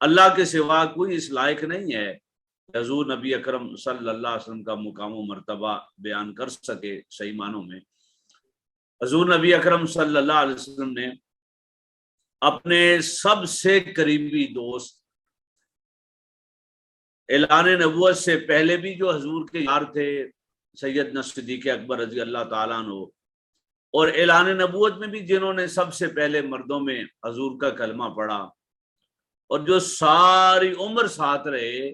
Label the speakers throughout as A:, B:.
A: اللہ کے سوا کوئی اس لائق نہیں ہے کہ حضور نبی اکرم صلی اللہ علیہ وسلم کا مقام و مرتبہ بیان کر سکے صحیح معنوں میں۔ حضور نبی اکرم صلی اللہ علیہ وسلم نے اپنے سب سے قریبی دوست، اعلان نبوت سے پہلے بھی جو حضور کے یار تھے سیدنا صدیق اکبر رضی اللہ تعالیٰ عنہ، اور اعلان نبوت میں بھی جنہوں نے سب سے پہلے مردوں میں حضور کا کلمہ پڑھا اور جو ساری عمر ساتھ رہے،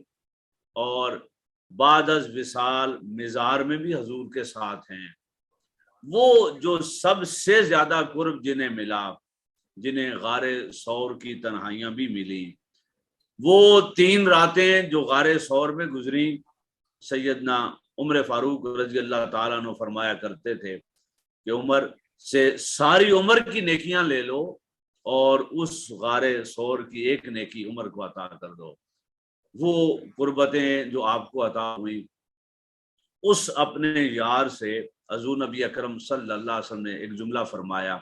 A: اور بعد از وصال مزار میں بھی حضور کے ساتھ ہیں، وہ جو سب سے زیادہ قرب جنہیں ملا، جنہیں غار ثور کی تنہائیاں بھی ملی، وہ 3 راتیں جو غار ثور میں گزری، سیدنا عمر فاروق رضی اللہ تعالیٰ عنہ فرمایا کرتے تھے کہ عمر سے ساری عمر کی نیکیاں لے لو اور اس غار ثور کی ایک نیکی عمر کو عطا کر دو۔ وہ قربتیں جو آپ کو عطا ہوئی، اس اپنے یار سے حضور نبی اکرم صلی اللہ علیہ وسلم نے ایک جملہ فرمایا،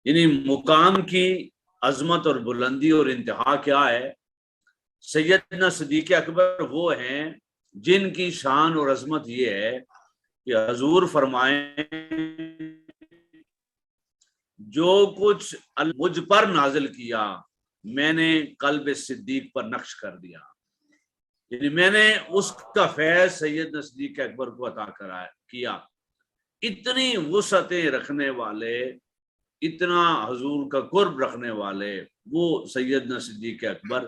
A: یعنی مقام کی عظمت اور بلندی اور انتہا کیا ہے۔ سیدنا صدیق اکبر وہ ہیں جن کی شان اور عظمت یہ ہے کہ حضور فرمائیں جو کچھ مجھ پر نازل کیا میں نے قلب صدیق پر نقش کر دیا، یعنی میں نے اس کا فیض سیدنا صدیق اکبر کو عطا کیا۔ اتنی وسعتیں رکھنے والے، اتنا حضور کا قرب رکھنے والے وہ سیدنا صدیق اکبر،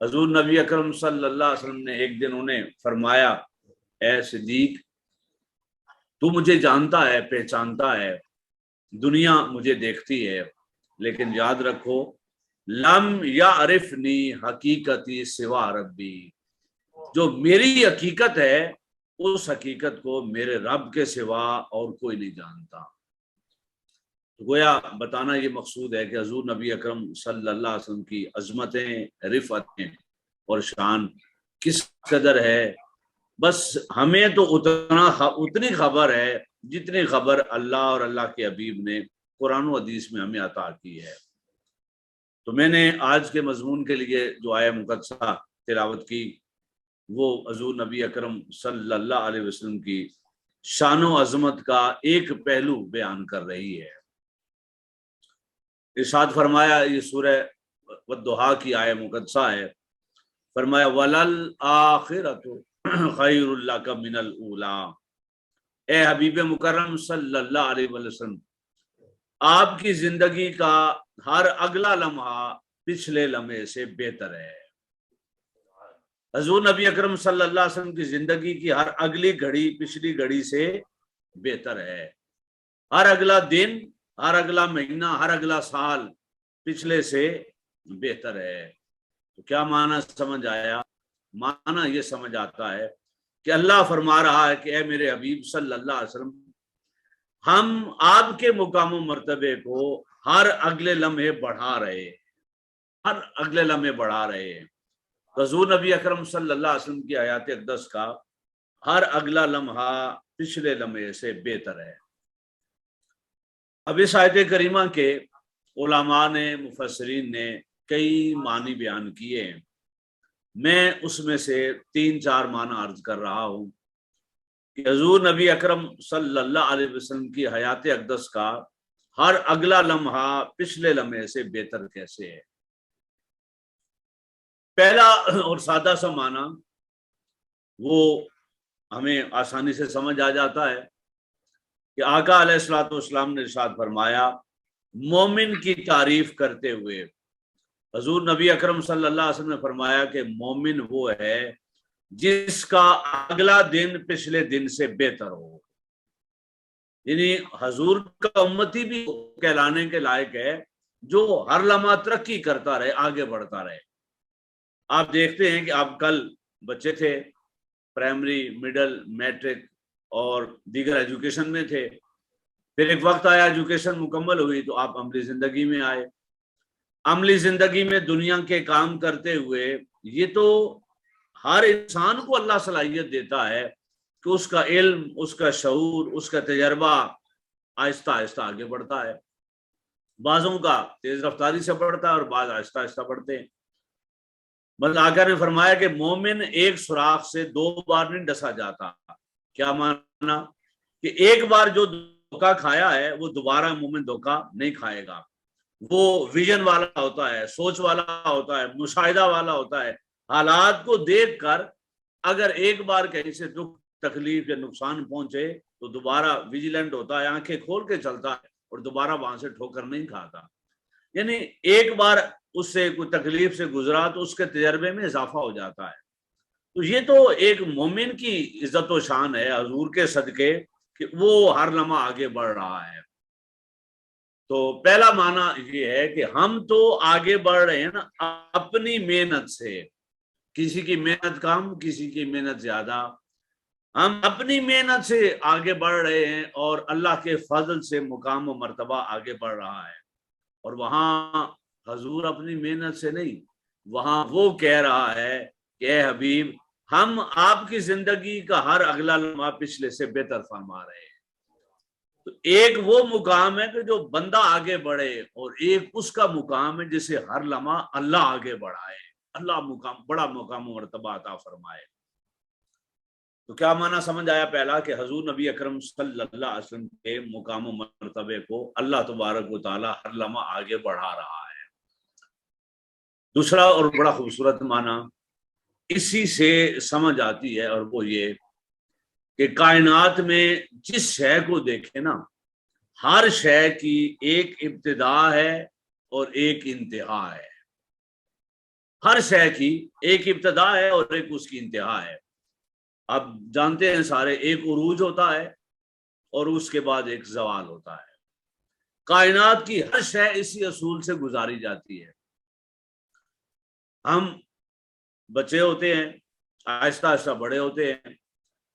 A: حضور نبی اکرم صلی اللہ علیہ وسلم نے ایک دن انہیں فرمایا، اے صدیق تو مجھے جانتا ہے، پہچانتا ہے، دنیا مجھے دیکھتی ہے، لیکن یاد رکھو لم یعرفنی حقیقتی سوا ربی، جو میری حقیقت ہے اس حقیقت کو میرے رب کے سوا اور کوئی نہیں جانتا۔ گویا بتانا یہ مقصود ہے کہ حضور نبی اکرم صلی اللہ علیہ وسلم کی عظمتیں، رفعتیں اور شان کس قدر ہے، بس ہمیں تو اتنی خبر ہے جتنی خبر اللہ اور اللہ کے حبیب نے قرآن و حدیث میں ہمیں عطا کی ہے۔ تو میں نے آج کے مضمون کے لیے جو آیہ مقدسہ تلاوت کی وہ حضور نبی اکرم صلی اللہ علیہ وسلم کی شان و عظمت کا ایک پہلو بیان کر رہی ہے۔ ارشاد فرمایا، یہ سورہ والضحیٰ کی آیہ مقدسہ ہے، فرمایا وَلَلْآخِرَةُ خَيْرٌ لَكَ مِنَ الْأُولَىٰ، اے حبیب مکرم صلی اللہ علیہ وسلم، آپ کی زندگی کا ہر اگلا لمحہ پچھلے لمحے سے بہتر ہے۔ حضور نبی اکرم صلی اللہ علیہ وسلم کی زندگی کی ہر اگلی گھڑی پچھلی گھڑی سے بہتر ہے، ہر اگلا دن، ہر اگلا مہینہ، ہر اگلا سال پچھلے سے بہتر ہے۔ تو کیا معنی سمجھ آیا؟ معنی یہ سمجھ آتا ہے کہ اللہ فرما رہا ہے کہ اے میرے حبیب صلی اللہ علیہ وسلم، ہم آپ کے مقام و مرتبے کو ہر اگلے لمحے بڑھا رہے ہیں، ہر اگلے لمحے بڑھا رہے ہیں۔ حضور نبی اکرم صلی اللہ علیہ وسلم کی حیات اقدس کا ہر اگلا لمحہ پچھلے لمحے سے بہتر ہے۔ اب اس آیت کریمہ کے علماء نے، مفسرین نے کئی معنی بیان کیے ہیں، میں اس میں سے 3-4 معنی عرض کر رہا ہوں کہ حضور نبی اکرم صلی اللہ علیہ وسلم کی حیات اقدس کا ہر اگلا لمحہ پچھلے لمحے سے بہتر کیسے ہے۔ پہلا اور سادہ سا معنی وہ ہمیں آسانی سے سمجھ آ جاتا ہے کہ آقا علیہ الصلوۃ والسلام نے ارشاد فرمایا، مومن کی تعریف کرتے ہوئے حضور نبی اکرم صلی اللہ علیہ وسلم نے فرمایا کہ مومن وہ ہے جس کا اگلا دن پچھلے دن سے بہتر ہو، یعنی حضور کا امتی بھی کہلانے کے لائق ہے جو ہر لمحہ ترقی کرتا رہے، آگے بڑھتا رہے۔ آپ دیکھتے ہیں کہ آپ کل بچے تھے، پرائمری، مڈل، میٹرک اور دیگر ایجوکیشن میں تھے، پھر ایک وقت آیا ایجوکیشن مکمل ہوئی تو آپ عملی زندگی میں آئے۔ عملی زندگی میں دنیا کے کام کرتے ہوئے یہ تو ہر انسان کو اللہ صلاحیت دیتا ہے کہ اس کا علم، اس کا شعور، اس کا تجربہ آہستہ آہستہ آگے بڑھتا ہے۔ بعضوں کا تیز رفتاری سے بڑھتا ہے اور بعض آہستہ آہستہ بڑھتے ہیں۔ بس آقا نے فرمایا کہ مومن ایک سوراخ سے 2 بار نہیں ڈسا جاتا. کیا مانا؟ کہ ایک بار جو دھوکہ کھایا ہے وہ دوبارہ مومن دھوکہ نہیں کھائے گا. وہ ویژن والا ہوتا ہے، سوچ والا ہوتا ہے، مشاہدہ والا ہوتا ہے. حالات کو دیکھ کر اگر ایک بار کہیں سے دکھ تکلیف یا نقصان پہنچے تو دوبارہ ویجیلنٹ ہوتا ہے، آنکھیں کھول کے چلتا ہے اور دوبارہ وہاں سے ٹھوکر نہیں کھاتا. یعنی ایک بار اس سے کوئی تکلیف سے گزرا تو اس کے تجربے میں اضافہ ہو جاتا ہے. تو یہ تو ایک مومن کی عزت و شان ہے حضور کے صدقے کہ وہ ہر لمحہ آگے بڑھ رہا ہے. تو پہلا معنی یہ ہے کہ ہم تو آگے بڑھ رہے ہیں نا اپنی محنت سے. کسی کی محنت کم، کسی کی محنت زیادہ. ہم اپنی محنت سے آگے بڑھ رہے ہیں اور اللہ کے فضل سے مقام و مرتبہ آگے بڑھ رہا ہے. اور وہاں حضور اپنی محنت سے نہیں، وہاں وہ کہہ رہا ہے کہ اے حبیب ہم آپ کی زندگی کا ہر اگلا لمحہ پچھلے سے بہتر فرما رہے ہیں. تو ایک وہ مقام ہے کہ جو بندہ آگے بڑھے اور ایک اس کا مقام ہے جسے ہر لمحہ اللہ آگے بڑھائے، اللہ مقام بڑا مقام و مرتبہ عطا فرمائے. تو کیا معنی سمجھ آیا؟ پہلا کہ حضور نبی اکرم صلی اللہ علیہ وسلم کے مقام و مرتبے کو اللہ تبارک و تعالی ہر لمحہ آگے بڑھا رہا ہے. دوسرا اور بڑا خوبصورت معنی اسی سے سمجھ آتی ہے اور وہ یہ کہ کائنات میں جس شے کو دیکھے نا، ہر شے کی ایک ابتدا ہے اور ایک انتہا ہے. ہر شے کی ایک ابتدا ہے اور ایک اس کی انتہا ہے. آپ جانتے ہیں سارے، ایک عروج ہوتا ہے اور اس کے بعد ایک زوال ہوتا ہے. کائنات کی ہر شے اسی اصول سے گزاری جاتی ہے. ہم بچے ہوتے ہیں، آہستہ آہستہ بڑے ہوتے ہیں،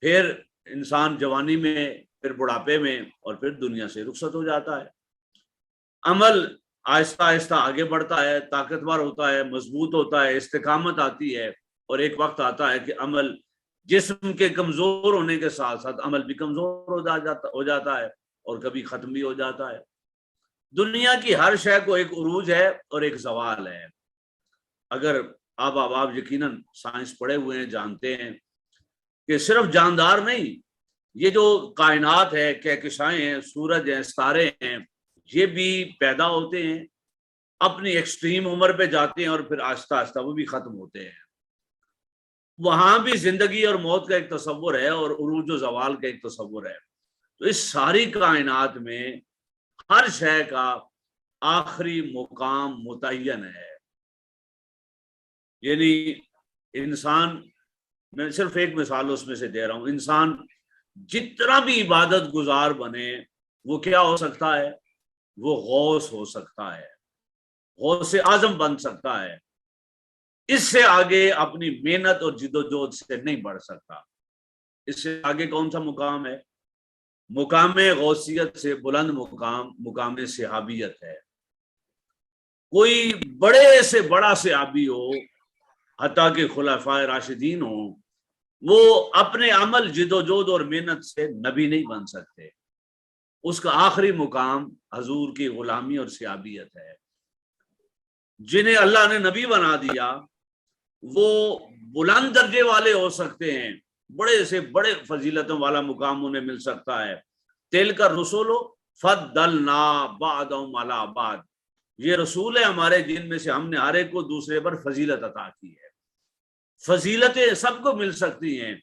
A: پھر انسان جوانی میں، پھر بڑھاپے میں اور پھر دنیا سے رخصت ہو جاتا ہے. عمل آہستہ آہستہ آگے بڑھتا ہے، طاقتور ہوتا ہے، مضبوط ہوتا ہے، استقامت آتی ہے. اور ایک وقت آتا ہے کہ عمل جسم کے کمزور ہونے کے ساتھ ساتھ عمل بھی کمزور ہو جاتا ہے اور کبھی ختم بھی ہو جاتا ہے. دنیا کی ہر شے کو ایک عروج ہے اور ایک زوال ہے. اگر آپ یقیناً سائنس پڑھے ہوئے ہیں، جانتے ہیں کہ صرف جاندار نہیں، یہ جو کائنات ہے، کہکشائیں ہیں، سورج ہیں، ستارے ہیں، یہ بھی پیدا ہوتے ہیں، اپنی ایکسٹریم عمر پہ جاتے ہیں اور پھر آہستہ آہستہ وہ بھی ختم ہوتے ہیں. وہاں بھی زندگی اور موت کا ایک تصور ہے اور عروج و زوال کا ایک تصور ہے. تو اس ساری کائنات میں ہر شے کا آخری مقام متعین ہے. یعنی انسان، میں صرف ایک مثال اس میں سے دے رہا ہوں، انسان جتنا بھی عبادت گزار بنے وہ کیا ہو سکتا ہے؟ وہ غوث ہو سکتا ہے، غوث اعظم بن سکتا ہے. اس سے آگے اپنی محنت اور جد و جہد سے نہیں بڑھ سکتا. اس سے آگے کون سا مقام ہے؟ مقام غوثیت سے بلند مقام صحابیت ہے. کوئی بڑے سے بڑا صحابی ہو، حتیٰ کہ خلفائے راشدین ہوں، وہ اپنے عمل، جد و جہد اور محنت سے نبی نہیں بن سکتے. اس کا آخری مقام حضور کی غلامی اور صحابیت ہے. جنہیں اللہ نے نبی بنا دیا وہ بلند درجے والے ہو سکتے ہیں، بڑے سے بڑے فضیلتوں والا مقام انہیں مل سکتا ہے. تلک الرسل فضلنا بعضهم علی بعض، یہ رسول ہے ہمارے جن میں سے ہم نے ہر ایک کو دوسرے پر فضیلت عطا کی ہے. فضیلتیں سب کو مل سکتی ہیں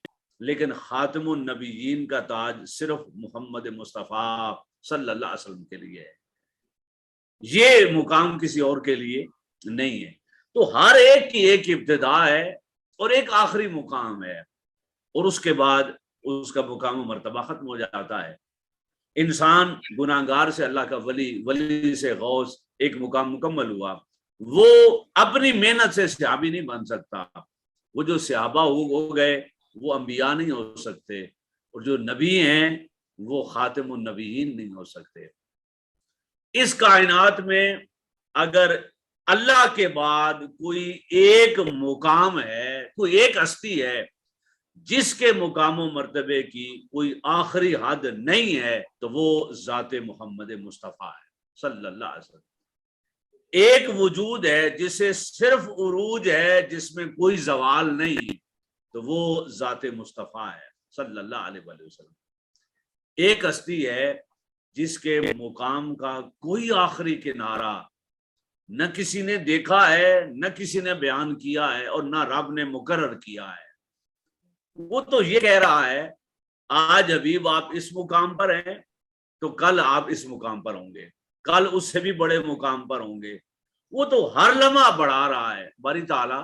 A: لیکن خاتم النبیین کا تاج صرف محمد مصطفیٰ صلی اللہ علیہ وسلم کے لیے ہے، یہ مقام کسی اور کے لیے نہیں ہے. تو ہر ایک کی ایک ابتدا ہے اور ایک آخری مقام ہے، اور اس کے بعد اس کا مقام و مرتبہ ختم ہو جاتا ہے. انسان گناہگار سے اللہ کا ولی، ولی سے غوث، ایک مقام مکمل ہوا. وہ اپنی محنت سے صحابی نہیں بن سکتا. وہ جو صحابہ ہو گئے وہ انبیاء نہیں ہو سکتے، اور جو نبی ہیں وہ خاتم النبیین نہیں ہو سکتے. اس کائنات میں اگر اللہ کے بعد کوئی ایک مقام ہے، کوئی ایک ہستی ہے جس کے مقام و مرتبے کی کوئی آخری حد نہیں ہے، تو وہ ذات محمد مصطفیٰ ہے صلی اللہ علیہ وسلم. ایک وجود ہے جسے صرف عروج ہے، جس میں کوئی زوال نہیں، تو وہ ذات مصطفیٰ ہے صلی اللہ علیہ وآلہ وسلم۔ ایک ہستی ہے جس کے مقام کا کوئی آخری کنارہ نہ کسی نے دیکھا ہے، نہ کسی نے بیان کیا ہے، اور نہ رب نے مقرر کیا ہے۔ وہ تو یہ کہہ رہا ہے آج حبیب آپ اس مقام پر ہیں تو کل آپ اس مقام پر ہوں گے، کل اس سے بھی بڑے مقام پر ہوں گے۔ وہ تو ہر لمحہ بڑھا رہا ہے۔ باری تعالیٰ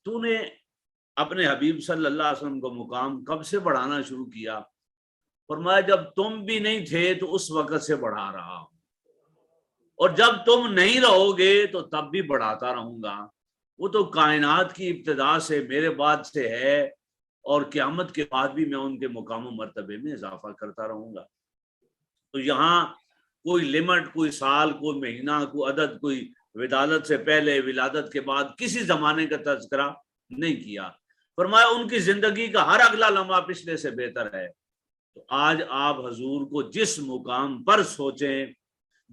A: تو نے اپنے حبیب صلی اللہ علیہ وسلم کو مقام کب سے بڑھانا شروع کیا؟ فرمایا جب تم بھی نہیں تھے تو اس وقت سے بڑھا رہا ہوں، اور جب تم نہیں رہو گے تو تب بھی بڑھاتا رہوں گا۔ وہ تو کائنات کی ابتدا سے میرے بعد سے ہے، اور قیامت کے بعد بھی میں ان کے مقام و مرتبے میں اضافہ کرتا رہوں گا۔ تو یہاں کوئی لمٹ، کوئی سال، کوئی مہینہ، کوئی عدد، کوئی ولادت سے پہلے، ولادت کے بعد کسی زمانے کا تذکرہ نہیں کیا۔ فرمایا ان کی زندگی کا ہر اگلا لمحہ پچھلے سے بہتر ہے۔ تو آج آپ حضور کو جس مقام پر سوچیں،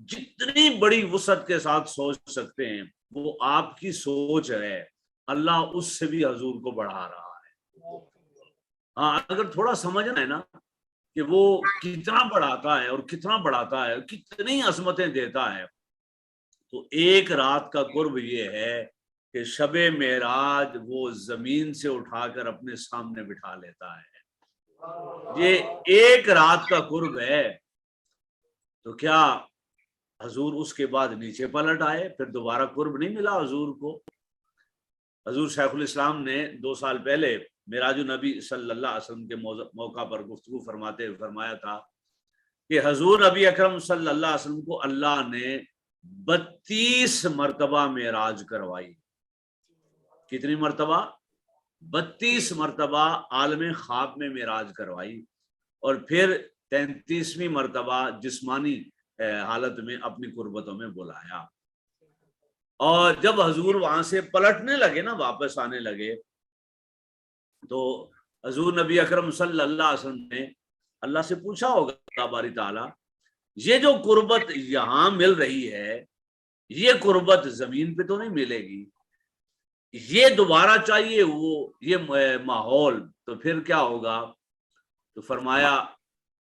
A: جتنی بڑی وسعت کے ساتھ سوچ سکتے ہیں، وہ آپ کی سوچ ہے، اللہ اس سے بھی حضور کو بڑھا رہا ہے۔ ہاں، اگر تھوڑا سمجھنا ہے نا کہ وہ کتنا بڑھاتا ہے اور کتنا بڑھاتا ہے، کتنی عظمتیں دیتا ہے، تو ایک رات کا قرب یہ ہے کہ شب معراج وہ زمین سے اٹھا کر اپنے سامنے بٹھا لیتا ہے۔ یہ ایک رات کا قرب ہے، تو کیا حضور اس کے بعد نیچے پلٹ آئے؟ پھر دوبارہ قرب نہیں ملا حضور کو؟ حضور شیخ الاسلام نے 2 سال پہلے معراج النبی صلی اللہ علیہ وسلم کے موقع پر گفتگو فرماتے ہوئے فرمایا تھا کہ حضور نبی اکرم صلی اللہ علیہ وسلم کو اللہ نے 32 مرتبہ معراج کروائی۔ کتنی مرتبہ؟ 32 مرتبہ عالم خواب میں معراج کروائی، اور پھر 33ویں مرتبہ جسمانی حالت میں اپنی قربتوں میں بلایا۔ اور جب حضور وہاں سے پلٹنے لگے نا، واپس آنے لگے، تو حضور نبی اکرم صلی اللہ علیہ وسلم نے اللہ سے پوچھا ہوگا باری تعالیٰ، یہ جو قربت یہاں مل رہی ہے، یہ قربت زمین پہ تو نہیں ملے گی؟ یہ دوبارہ چاہیے وہ یہ ماحول، تو پھر کیا ہوگا؟ تو فرمایا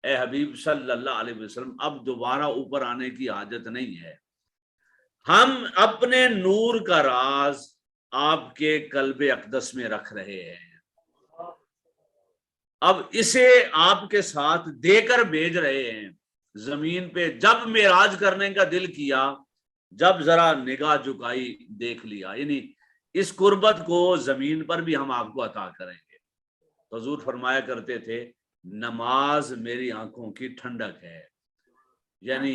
A: اے حبیب صلی اللہ علیہ وسلم، اب دوبارہ اوپر آنے کی حاجت نہیں ہے، ہم اپنے نور کا راز آپ کے قلب اقدس میں رکھ رہے ہیں، اب اسے آپ کے ساتھ دے کر بھیج رہے ہیں زمین پہ۔ جب معراج کرنے کا دل کیا، جب ذرا نگاہ جھکائی، دیکھ لیا، یعنی اس قربت کو زمین پر بھی ہم آپ کو عطا کریں گے۔ حضور فرمایا کرتے تھے نماز میری آنکھوں کی ٹھنڈک ہے، یعنی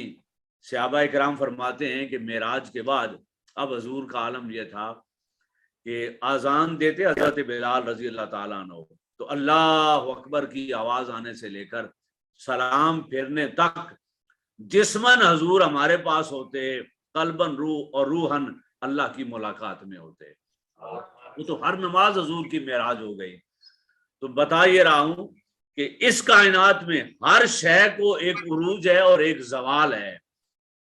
A: صحابہ کرام فرماتے ہیں کہ معراج کے بعد اب حضور کا عالم یہ تھا کہ اذان دیتے حضرت بلال رضی اللہ تعالیٰ عنہ، تو اللہ اکبر کی آواز آنے سے لے کر سلام پھیرنے تک جسمن حضور ہمارے پاس ہوتے، قلبن روح اور روحن اللہ کی ملاقات میں ہوتے۔ وہ تو ہر نماز حضور کی معراج ہو گئی۔ تو بتا یہ رہا ہوں کہ اس کائنات میں ہر شے کو ایک عروج ہے اور ایک زوال ہے۔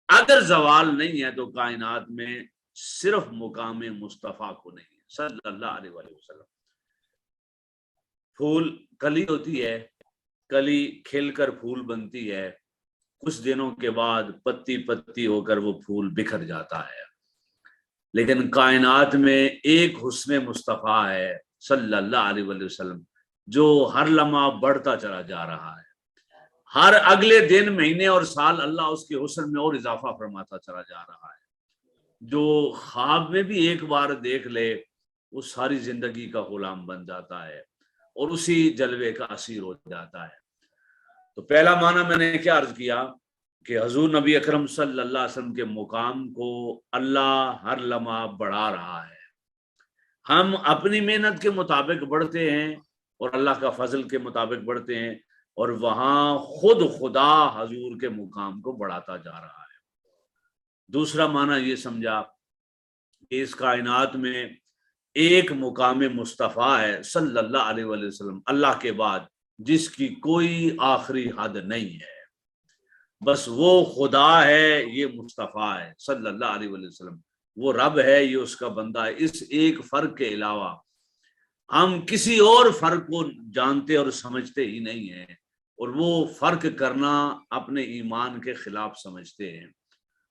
A: اگر زوال نہیں ہے تو کائنات میں صرف مقام مصطفیٰ کو نہیں ہے صلی اللہ علیہ وآلہ وسلم۔ پھول کلی ہوتی ہے، کلی کھل کر پھول بنتی ہے، کچھ دنوں کے بعد پتی پتی ہو کر وہ پھول بکھر جاتا ہے، لیکن کائنات میں ایک حسن مصطفیٰ ہے صلی اللہ علیہ وآلہ وسلم جو ہر لمحہ بڑھتا چلا جا رہا ہے۔ ہر اگلے دن، مہینے اور سال اللہ اس کے حسن میں اور اضافہ فرماتا چلا جا رہا ہے۔ جو خواب میں بھی ایک بار دیکھ لے وہ ساری زندگی کا غلام بن جاتا ہے اور اسی جلوے کا اسیر ہو جاتا ہے۔ تو پہلا معنی میں نے کیا عرض کیا کہ حضور نبی اکرم صلی اللہ علیہ وسلم کے مقام کو اللہ ہر لمحہ بڑھا رہا ہے۔ ہم اپنی محنت کے مطابق بڑھتے ہیں اور اللہ کا فضل کے مطابق بڑھتے ہیں، اور وہاں خود خدا حضور کے مقام کو بڑھاتا جا رہا ہے۔ دوسرا معنی یہ سمجھا کہ اس کائنات میں ایک مقام مصطفیٰ ہے صلی اللہ علیہ وآلہ وسلم اللہ کے بعد، جس کی کوئی آخری حد نہیں ہے، بس وہ خدا ہے، یہ مصطفیٰ ہے صلی اللہ علیہ وآلہ وسلم۔ وہ رب ہے، یہ اس کا بندہ ہے۔ اس ایک فرق کے علاوہ ہم کسی اور فرق کو جانتے اور سمجھتے ہی نہیں ہیں، اور وہ فرق کرنا اپنے ایمان کے خلاف سمجھتے ہیں۔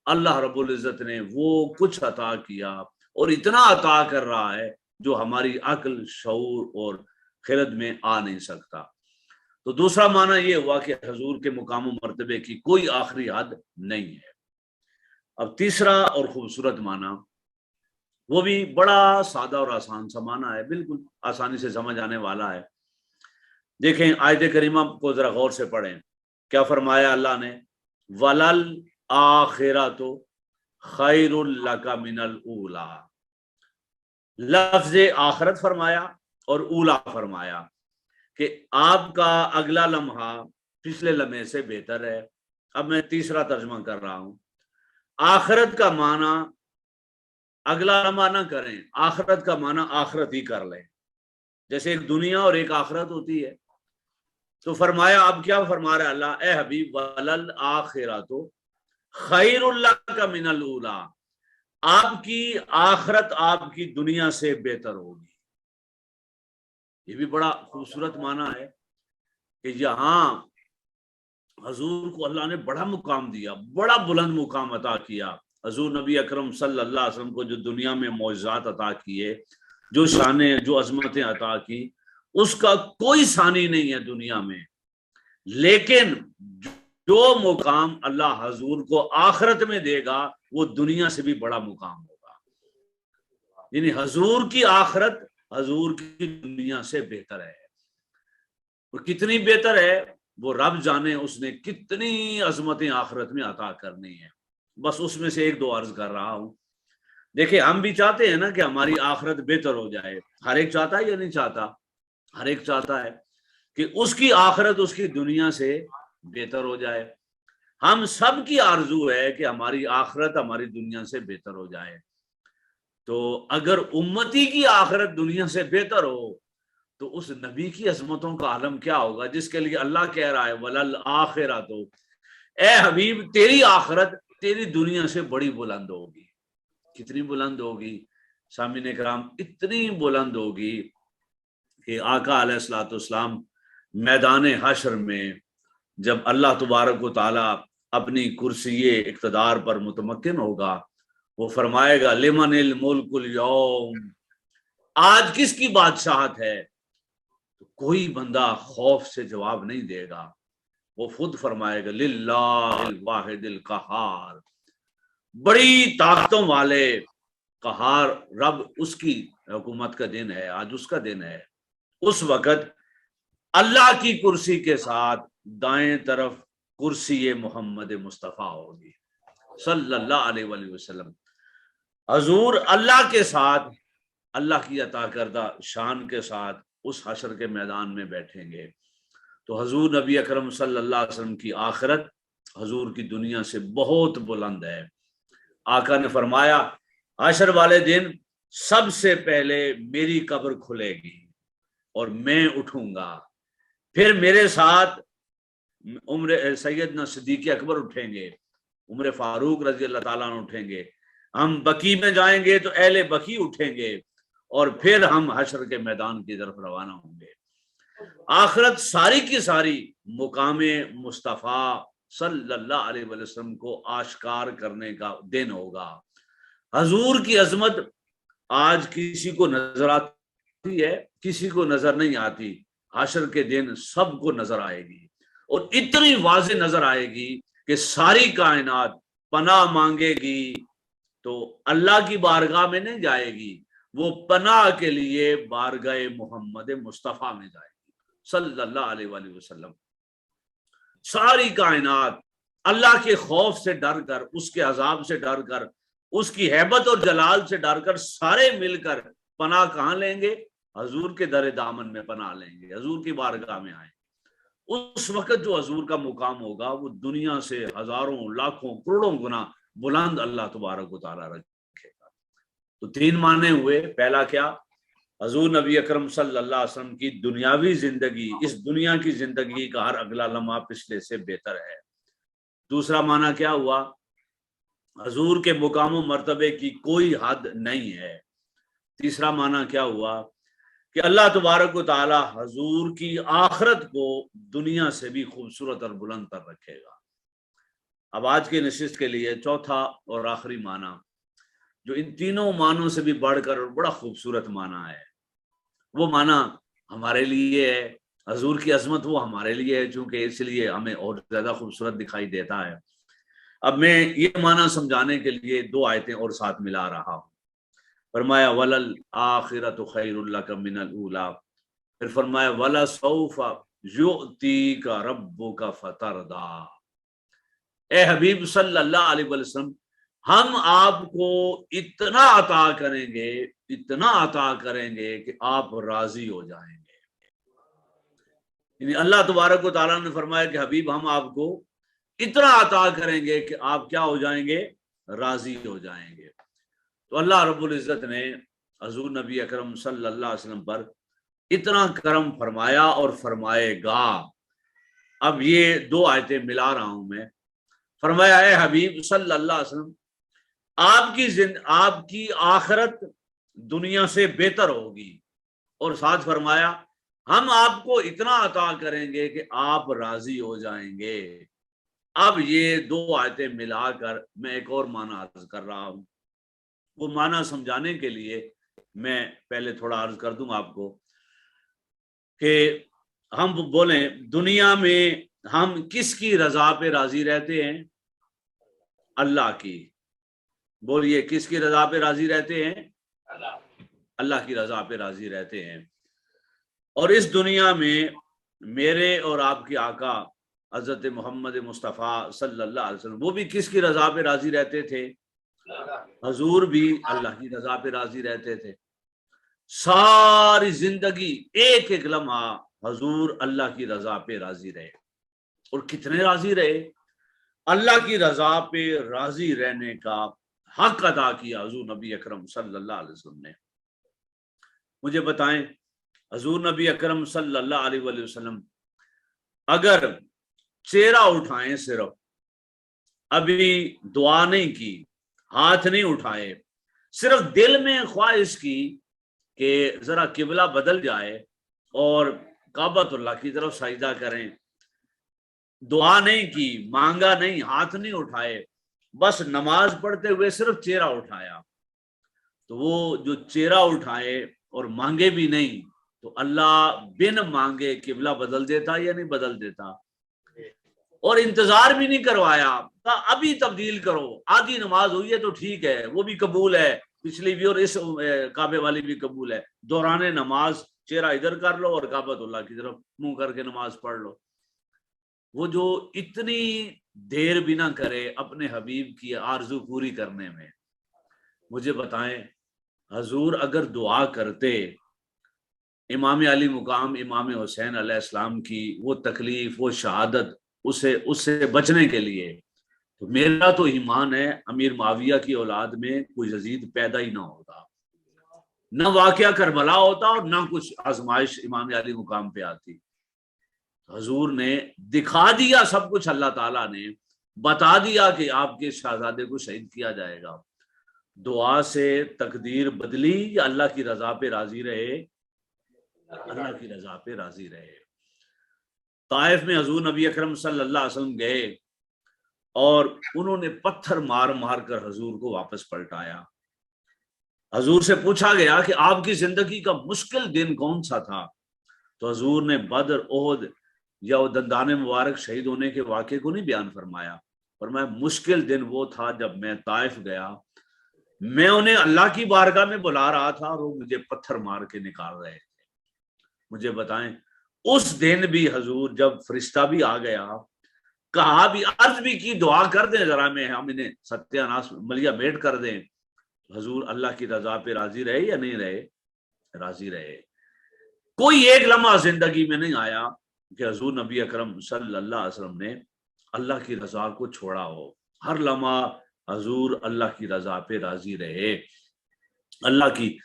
A: اللہ رب العزت نے وہ کچھ عطا کیا اور اتنا عطا کر رہا ہے جو ہماری عقل، شعور اور خرد میں آ نہیں سکتا۔ تو دوسرا معنی یہ ہوا کہ حضور کے مقام و مرتبے کی کوئی آخری حد نہیں ہے۔ اب تیسرا اور خوبصورت معنی، وہ بھی بڑا سادہ اور آسان سا معنی ہے، بالکل آسانی سے سمجھ آنے والا ہے۔ دیکھیں آیت کریمہ کو ذرا غور سے پڑھیں، کیا فرمایا اللہ نے؟ وَلَلْ آخِرَةُ خَيْرٌ لَكَ مِنَ الْأُولَىٰ، لفظ آخرت فرمایا اور اولا فرمایا کہ آپ کا اگلا لمحہ پچھلے لمحے سے بہتر ہے۔ اب میں تیسرا ترجمہ کر رہا ہوں۔ آخرت کا معنی اگلا لمحہ نہ کریں، آخرت کا معنی آخرت ہی کر لیں، جیسے ایک دنیا اور ایک آخرت ہوتی ہے۔ تو فرمایا، اب کیا فرما رہا ہے اللہ؟ اے حبیب، وَلَلْ آخِرَةُ خَيْرٌ لَكَ مِنَ الْأُولَىٰ، آپ کی آخرت آپ کی دنیا سے بہتر ہوگی۔ یہ بھی بڑا خوبصورت معنی ہے کہ یہاں حضور کو اللہ نے بڑا مقام دیا، بڑا بلند مقام عطا کیا۔ حضور نبی اکرم صلی اللہ علیہ وسلم کو جو دنیا میں معجزات عطا کیے، جو شانیں، جو عظمتیں عطا کی، اس کا کوئی ثانی نہیں ہے دنیا میں۔ لیکن جو مقام اللہ حضور کو آخرت میں دے گا وہ دنیا سے بھی بڑا مقام ہوگا، یعنی حضور کی آخرت حضور کی دنیا سے بہتر ہے۔ اور کتنی بہتر ہے وہ رب جانے، اس نے کتنی عظمتیں آخرت میں عطا کرنی ہیں۔ بس اس میں سے ایک دو عرض کر رہا ہوں۔ دیکھیں ہم بھی چاہتے ہیں نا کہ ہماری آخرت بہتر ہو جائے، ہر ایک چاہتا ہے یا نہیں چاہتا؟ ہر ایک چاہتا ہے کہ اس کی آخرت اس کی دنیا سے بہتر ہو جائے۔ ہم سب کی آرزو ہے کہ ہماری آخرت ہماری دنیا سے بہتر ہو جائے۔ تو اگر امتی کی آخرت دنیا سے بہتر ہو تو اس نبی کی عظمتوں کا عالم کیا ہوگا جس کے لیے اللہ کہہ رہا ہے وَلَلْ آخِرَةُ، اے حبیب تیری آخرت تیری دنیا سے بڑی بلند ہوگی۔ کتنی بلند ہوگی سامعین کرام؟ اتنی بلند ہوگی کہ آقا علیہ الصلوۃ والسلام میدان حشر میں جب اللہ تبارک و تعالی اپنی کرسی اقتدار پر متمکن ہوگا، وہ فرمائے گا لمن الملک اليوم، آج کس کی بادشاہت ہے؟ تو کوئی بندہ خوف سے جواب نہیں دے گا، وہ خود فرمائے گا للہ الواحد القہار، بڑی طاقتوں والے قہار رب، اس کی حکومت کا دن ہے، آج اس کا دن ہے۔ اس وقت اللہ کی کرسی کے ساتھ دائیں طرف کرسی محمد مصطفیٰ ہوگی صلی اللہ علیہ وآلہ وسلم۔ حضور اللہ کے ساتھ، اللہ کی عطا کردہ شان کے ساتھ اس حشر کے میدان میں بیٹھیں گے۔ تو حضور نبی اکرم صلی اللہ علیہ وسلم کی آخرت حضور کی دنیا سے بہت بلند ہے۔ آقا نے فرمایا حشر والے دن سب سے پہلے میری قبر کھلے گی اور میں اٹھوں گا، پھر میرے ساتھ عمر سیدنا صدیق اکبر اٹھیں گے، عمر فاروق رضی اللہ تعالیٰ عنہ اٹھیں گے، ہم بقی میں جائیں گے تو اہل بقی اٹھیں گے، اور پھر ہم حشر کے میدان کی طرف روانہ ہوں گے۔ آخرت ساری کی ساری مقام مصطفیٰ صلی اللہ علیہ وسلم کو آشکار کرنے کا دن ہوگا۔ حضور کی عظمت آج کسی کو نظر آتی ہے، کسی کو نظر نہیں آتی، حشر کے دن سب کو نظر آئے گی، اور اتنی واضح نظر آئے گی کہ ساری کائنات پناہ مانگے گی تو اللہ کی بارگاہ میں نہیں جائے گی، وہ پناہ کے لیے بارگاہ محمد مصطفیٰ میں جائے گی صلی اللہ علیہ وآلہ وسلم۔ ساری کائنات اللہ کے خوف سے ڈر کر، اس کے عذاب سے ڈر کر، اس کی ہیبت اور جلال سے ڈر کر سارے مل کر پناہ کہاں لیں گے؟ حضور کے در دامن میں پناہ لیں گے، حضور کی بارگاہ میں آئیں گے۔ اس وقت جو حضور کا مقام ہوگا وہ دنیا سے ہزاروں لاکھوں کروڑوں گنا بلند اللہ تبارک و تعالیٰ رکھے گا۔ تو تین معنی ہوئے، پہلا کیا؟ حضور نبی اکرم صلی اللہ علیہ وسلم کی دنیاوی زندگی، اس دنیا کی زندگی کا ہر اگلا لمحہ پچھلے سے بہتر ہے۔ دوسرا معنی کیا ہوا؟ حضور کے مقام و مرتبے کی کوئی حد نہیں ہے۔ تیسرا معنی کیا ہوا کہ اللہ تبارک و تعالی حضور کی آخرت کو دنیا سے بھی خوبصورت اور بلند کر رکھے گا۔ اب آج کے نشست کے لیے چوتھا اور آخری معنی، جو ان تینوں معنوں سے بھی بڑھ کر اور بڑا خوبصورت معنی ہے، وہ معنی ہمارے لیے ہے۔ حضور کی عظمت وہ ہمارے لیے ہے، چونکہ اس لیے ہمیں اور زیادہ خوبصورت دکھائی دیتا ہے۔ اب میں یہ معنی سمجھانے کے لیے دو آیتیں اور ساتھ ملا رہا ہوں۔ فرمایا وَلَلْآخِرَةُ خَيْرٌ لَكَ مِنَ الْأُولَىٰ، پھر فرمایا وَلَسَوْفَ يُؤْتِيكَ رَبُّكَ فَتَرْضَىٰ۔ اے حبیب صلی اللہ علیہ وسلم، ہم آپ کو اتنا عطا کریں گے، اتنا عطا کریں گے کہ آپ راضی ہو جائیں گے۔ یعنی اللہ تبارک و تعالیٰ نے فرمایا کہ حبیب ہم آپ کو اتنا عطا کریں گے کہ آپ کیا ہو جائیں گے؟ راضی ہو جائیں گے۔ تو اللہ رب العزت نے حضور نبی اکرم صلی اللہ علیہ وسلم پر اتنا کرم فرمایا اور فرمائے گا۔ اب یہ دو آیتیں ملا رہا ہوں میں۔ فرمایا اے حبیب صلی اللہ علیہ وسلم، آپ کی آخرت دنیا سے بہتر ہوگی، اور ساتھ فرمایا ہم آپ کو اتنا عطا کریں گے کہ آپ راضی ہو جائیں گے۔ اب یہ دو آیتیں ملا کر میں ایک اور معنی عرض کر رہا ہوں۔ وہ معنی سمجھانے کے لیے میں پہلے تھوڑا عرض کر دوں آپ کو کہ ہم بولیں دنیا میں ہم کس کی رضا پہ راضی رہتے ہیں؟ اللہ کی۔ بولیے کس کی رضا پہ راضی رہتے ہیں؟ اللہ کی رضا پہ راضی رہتے ہیں۔ اور اس دنیا میں میرے اور آپ کے آقا حضرت محمد مصطفیٰ صلی اللہ علیہ وسلم، وہ بھی کس کی رضا پہ راضی رہتے تھے؟ حضور بھی اللہ کی رضا پہ راضی رہتے تھے۔ ساری زندگی ایک ایک لمحہ حضور اللہ کی رضا پہ راضی رہے، اور کتنے راضی رہے؟ اللہ کی رضا پہ راضی رہنے کا حق ادا کیا حضور نبی اکرم صلی اللہ علیہ وسلم نے۔ مجھے بتائیں، حضور نبی اکرم صلی اللہ علیہ وسلم اگر چہرہ اٹھائیں، صرف ابھی دعا نہیں کی، ہاتھ نہیں اٹھائے، صرف دل میں خواہش کی کہ ذرا قبلہ بدل جائے اور کعبۃ اللہ کی طرف سجدہ کریں، دعا نہیں کی، مانگا نہیں، ہاتھ نہیں اٹھائے، بس نماز پڑھتے ہوئے صرف چہرہ اٹھایا، تو وہ جو چہرہ اٹھائے اور مانگے بھی نہیں، تو اللہ بن مانگے قبلہ بدل دیتا یا نہیں بدل دیتا؟ اور انتظار بھی نہیں کروایا، ابھی تبدیل کرو، آدھی نماز ہوئی ہے تو ٹھیک ہے، وہ بھی قبول ہے، پچھلی بھی اور اس کعبے والی بھی قبول ہے، دوران نماز چہرہ ادھر کر لو اور کعبۃ اللہ کی طرف منہ کر کے نماز پڑھ لو۔ وہ جو اتنی دیر بھی نہ کرے اپنے حبیب کی آرزو پوری کرنے میں۔ مجھے بتائیں، حضور اگر دعا کرتے امام علی مقام امام حسین علیہ السلام کی وہ تکلیف، وہ شہادت، اس سے بچنے کے لیے، تو میرا تو ایمان ہے امیر معاویہ کی اولاد میں کوئی یزید پیدا ہی نہ ہوتا، نہ واقعہ کربلا ہوتا اور نہ کچھ آزمائش امام علی مقام پہ آتی۔ حضور نے دکھا دیا سب کچھ، اللہ تعالیٰ نے بتا دیا کہ آپ کے شہزادے کو شہید کیا جائے گا۔ دعا سے تقدیر بدلی یا اللہ کی رضا پہ راضی رہے؟ اللہ کی رضا پہ راضی رہے۔ طائف میں حضور نبی اکرم صلی اللہ علیہ وسلم گئے اور انہوں نے پتھر مار مار کر حضور کو واپس پلٹایا۔ حضور سے پوچھا گیا کہ آپ کی زندگی کا مشکل دن کون سا تھا؟ تو حضور نے بدر، احد یا دندان مبارک شہید ہونے کے واقعے کو نہیں بیان فرمایا، فرمایا مشکل دن وہ تھا جب میں طائف گیا، میں انہیں اللہ کی بارگاہ میں بلا رہا تھا اور وہ مجھے پتھر مار کے نکال رہے تھے۔ مجھے بتائیں، اس دن بھی حضور جب فرشتہ بھی آ گیا، کہا بھی، عرض بھی کی، دعا کر دیں ذرا، میں ہم انہیں ستیہ ناس ملیہ بھیٹ کر دیں، حضور اللہ کی رضا پہ راضی رہے یا نہیں رہے؟ راضی رہے۔ کوئی ایک لمحہ زندگی میں نہیں آیا کہ حضور نبی اکرم صلی اللہ علیہ وسلم نے اللہ کی رضا کو چھوڑا ہو۔ ہر لمحہ حضور اللہ کی رضا پہ راضی رہے، اللہ کی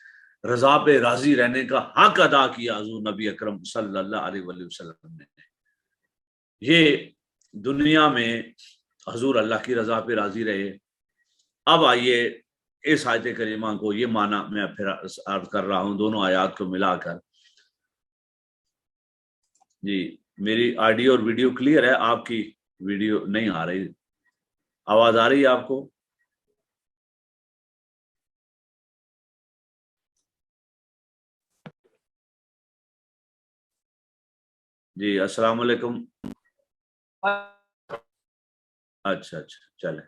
A: رضا پہ راضی رہنے کا حق ادا کیا حضور نبی اکرم صلی اللہ علیہ وسلم نے۔ یہ دنیا میں حضور اللہ کی رضا پہ راضی رہے، اب آئیے اس آیت کریمہ کو یہ معنی میں پھر عرض کر رہا ہوں دونوں آیات کو ملا کر. جی میری آڈیو اور ویڈیو کلیئر ہے؟ آپ کی ویڈیو نہیں آ رہی، آواز آ رہی ہے آپ کو؟ جی السلام علیکم. اچھا چلیں.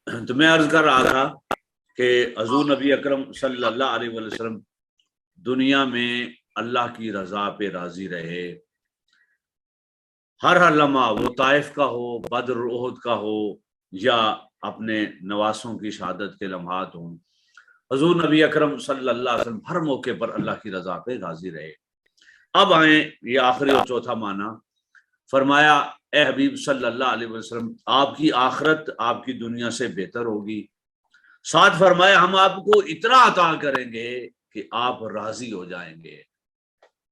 A: تو میں عرض کر رہا تھا کہ حضور نبی اکرم صلی اللہ علیہ وسلم دنیا میں اللہ کی رضا پہ راضی رہے. ہر لمحہ وہ طائف کا ہو، بدر احد کا ہو، یا اپنے نواسوں کی شہادت کے لمحات ہوں، حضور نبی اکرم صلی اللہ علیہ وسلم ہر موقع پر اللہ کی رضا پہ راضی رہے. اب آئیں یہ آخری اور چوتھا معنی. فرمایا اے حبیب صلی اللہ علیہ وسلم آپ کی آخرت آپ کی دنیا سے بہتر ہوگی. ساتھ فرمایا ہم آپ کو اتنا عطا کریں گے کہ آپ راضی ہو جائیں گے.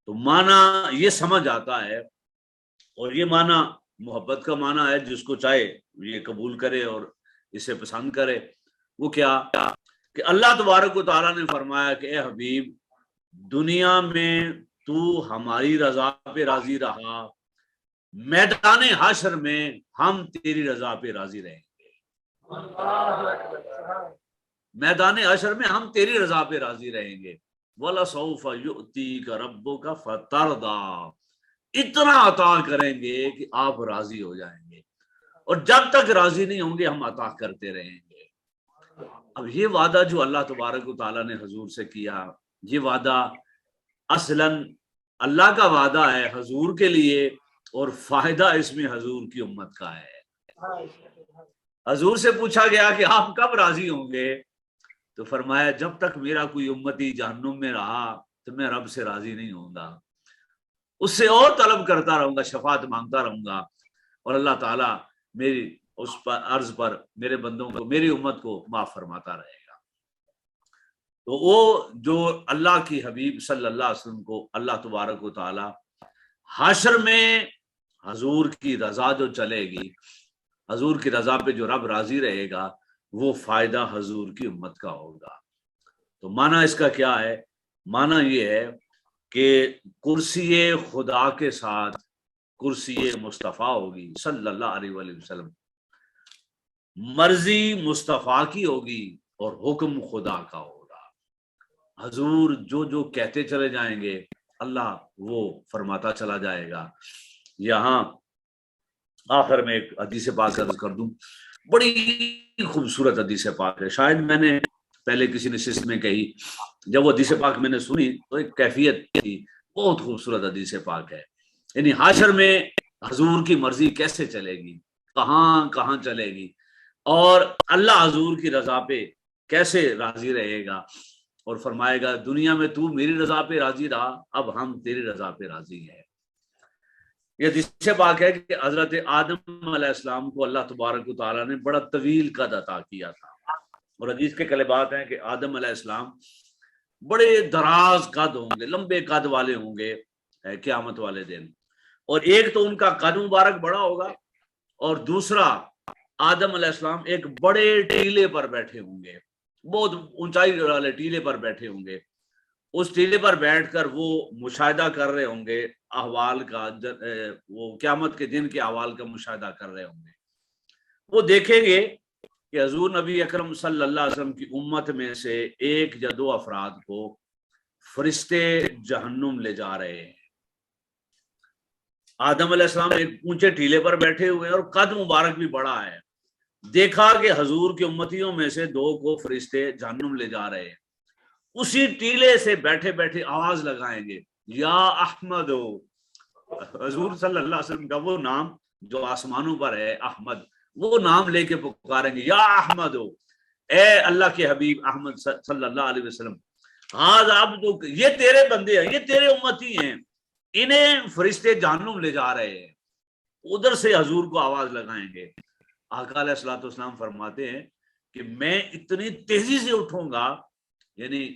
A: تو معنی یہ سمجھ آتا ہے، اور یہ معنی محبت کا معنی ہے، جس کو چاہے یہ قبول کرے اور اسے پسند کرے. وہ کیا کہ اللہ تبارک و تعالیٰ نے فرمایا کہ اے حبیب دنیا میں تو ہماری رضا پہ راضی رہا، میدان حشر میں ہم تیری رضا پہ راضی رہیں گے. میدان حشر میں ہم تیری رضا پہ راضی رہیں گے. وَلَسَوْفَ يُؤْتِيكَ رَبُّكَ فَتَرْضَىٰ اتنا عطا کریں گے کہ آپ راضی ہو جائیں گے، اور جب تک راضی نہیں ہوں گے ہم عطا کرتے رہیں گے. اب یہ وعدہ جو اللہ تبارک و تعالیٰ نے حضور سے کیا، یہ وعدہ اصلاً اللہ کا وعدہ ہے حضور کے لیے، اور فائدہ اس میں حضور کی امت کا ہے. حضور سے پوچھا گیا کہ آپ کب راضی ہوں گے، تو فرمایا جب تک میرا کوئی امتی جہنم میں رہا تو میں رب سے راضی نہیں ہوں گا، اس سے اور طلب کرتا رہوں گا، شفاعت مانگتا رہوں گا، اور اللہ تعالیٰ میری اس پر عرض پر میرے بندوں کو، میری امت کو معاف فرماتا رہے گا. تو وہ جو اللہ کی حبیب صلی اللہ علیہ وسلم کو اللہ تبارک و تعالی حشر میں حضور کی رضا جو چلے گی، حضور کی رضا پہ جو رب راضی رہے گا، وہ فائدہ حضور کی امت کا ہوگا. تو معنی اس کا کیا ہے؟ معنی یہ ہے کہ کرسی خدا کے ساتھ کرسی مصطفیٰ ہوگی صلی اللہ علیہ وآلہ وسلم، مرضی مصطفیٰ کی ہوگی اور حکم خدا کا ہوگا. حضور جو جو کہتے چلے جائیں گے اللہ وہ فرماتا چلا جائے گا. یہاں آخر میں ایک حدیث پاک عرض کر دوں، بڑی خوبصورت حدیث پاک ہے، شاید میں نے پہلے کسی نشست میں کہی. جب وہ حدیث پاک میں نے سنی تو ایک کیفیت تھی، بہت خوبصورت حدیث پاک ہے. یعنی حشر میں حضور کی مرضی کیسے چلے گی، کہاں کہاں چلے گی، اور اللہ حضور کی رضا پہ کیسے راضی رہے گا، اور فرمائے گا دنیا میں تو میری رضا پہ راضی رہا، اب ہم تیری رضا پہ راضی ہیں. یہ حدیث پاک ہے کہ حضرت آدم علیہ السلام کو اللہ تبارک و تعالیٰ نے بڑا طویل قد عطا کیا تھا، اور حدیث کے کلمات ہیں کہ آدم علیہ السلام بڑے دراز قد ہوں گے، لمبے قد والے ہوں گے قیامت والے دن. اور ایک تو ان کا قد مبارک بڑا ہوگا، اور دوسرا آدم علیہ السلام ایک بڑے ٹیلے پر بیٹھے ہوں گے، بہت اونچائی والے ٹیلے پر بیٹھے ہوں گے. اس ٹیلے پر بیٹھ کر وہ مشاہدہ کر رہے ہوں گے احوال کا، وہ قیامت کے دن کے احوال کا مشاہدہ کر رہے ہوں گے. وہ دیکھیں گے کہ حضور نبی اکرم صلی اللہ علیہ وسلم کی امت میں سے ایک یا دو افراد کو فرشتے جہنم لے جا رہے ہیں. آدم علیہ السلام ایک اونچے ٹیلے پر بیٹھے ہوئے ہیں اور قد مبارک بھی بڑا ہے. دیکھا کہ حضور کی امتیوں میں سے دو کو فرشتے جہنم لے جا رہے ہیں. اسی ٹیلے سے بیٹھے بیٹھے آواز لگائیں گے یا احمد. حضور صلی اللہ علیہ وسلم کا وہ نام جو آسمانوں پر ہے احمد، وہ نام لے کے پکاریں گے یا احمد، اے اللہ کے حبیب احمد صلی اللہ علیہ وسلم، یہ تیرے بندے ہیں، یہ تیرے امتی ہیں، انہیں فرشتے جہنم لے جا رہے ہیں. ادھر سے حضور کو آواز لگائیں گے. آقا علیہ الصلوۃ والسلام فرماتے ہیں کہ میں اتنی تیزی سے اٹھوں گا، یعنی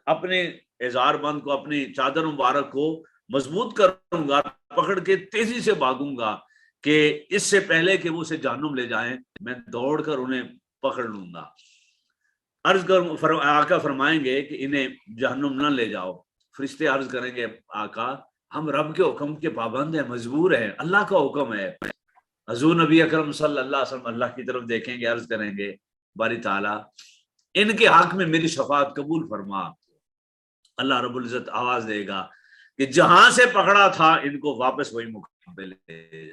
A: اپنے ازار بند کو، اپنی چادر مبارک کو مضبوط کروں گا، پکڑ کے تیزی سے بھاگوں گا کہ اس سے پہلے کہ وہ اسے جہنم لے جائیں میں دوڑ کر انہیں پکڑ لوں گا۔ عرض کر آقا فرمائیں گے کہ انہیں جہنم نہ لے جاؤ۔ فرشتے عرض کریں گے آقا ہم رب کے حکم کے پابند ہیں، مجبور ہیں، اللہ کا حکم ہے۔ حضور نبی اکرم صلی اللہ علیہ وسلم اللہ کی طرف دیکھیں گے، عرض کریں گے باری تعالیٰ ان کے حق میں میری شفاعت قبول فرما۔ اللہ رب العزت آواز دے گا کہ جہاں سے پکڑا تھا ان کو واپس وہی مقام پہ لے۔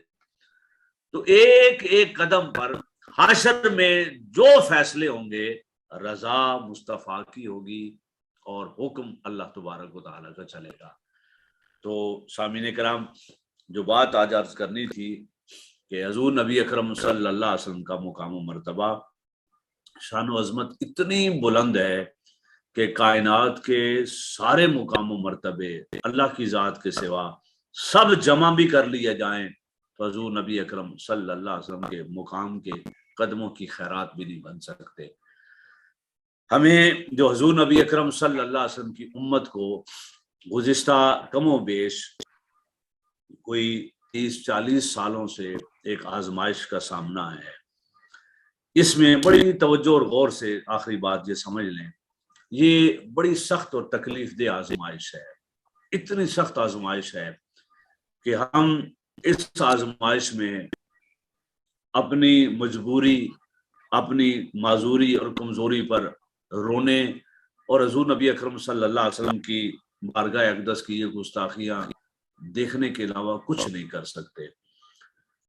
A: تو ایک ایک قدم پر حشر میں جو فیصلے ہوں گے رضا مصطفیٰ کی ہوگی اور حکم اللہ تبارک و تعالیٰ کا چلے گا۔ تو سامعین کرام جو بات آج عرض کرنی تھی کہ حضور نبی اکرم صلی اللہ علیہ وسلم کا مقام و مرتبہ شان و عظمت اتنی بلند ہے کہ کائنات کے سارے مقام و مرتبے اللہ کی ذات کے سوا سب جمع بھی کر لیے جائیں تو حضور نبی اکرم صلی اللہ علیہ وسلم کے مقام کے قدموں کی خیرات بھی نہیں بن سکتے۔ ہمیں جو حضور نبی اکرم صلی اللہ علیہ وسلم کی امت کو گزشتہ کم و بیش کوئی 30-40 سالوں سے ایک آزمائش کا سامنا ہے، اس میں بڑی توجہ اور غور سے آخری بات یہ سمجھ لیں، یہ بڑی سخت اور تکلیف دہ آزمائش ہے، اتنی سخت آزمائش ہے کہ ہم اس آزمائش میں اپنی مجبوری، اپنی معذوری اور کمزوری پر رونے اور حضور نبی اکرم صلی اللہ علیہ وسلم کی بارگاہ اقدس کی یہ گستاخیاں دیکھنے کے علاوہ کچھ نہیں کر سکتے۔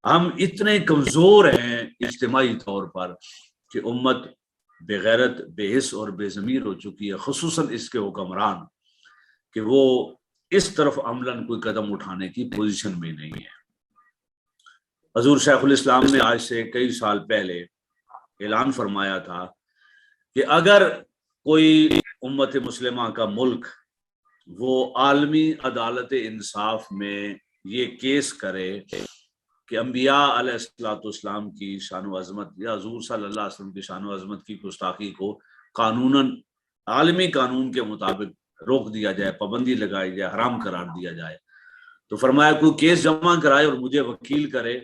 A: ہم اتنے کمزور ہیں اجتماعی طور پر کہ امت بے غیرت، بے حس اور بے ضمیر ہو چکی ہے، خصوصاً اس کے حکمران، کہ وہ اس طرف عملاً کوئی قدم اٹھانے کی پوزیشن میں نہیں ہے۔ حضور شیخ الاسلام نے آج سے کئی سال پہلے اعلان فرمایا تھا کہ اگر کوئی امت مسلمہ کا ملک وہ عالمی عدالت انصاف میں یہ کیس کرے کہ انبیاء علیہ الصلوۃ والسلام کی شان و عظمت یا حضور صلی اللہ علیہ وسلم کی شان و عظمت کی گستاخی کو قانوناً عالمی قانون کے مطابق روک دیا جائے، پابندی لگائی جائے، حرام قرار دیا جائے، تو فرمایا کوئی کیس جمع کرائے اور مجھے وکیل کرے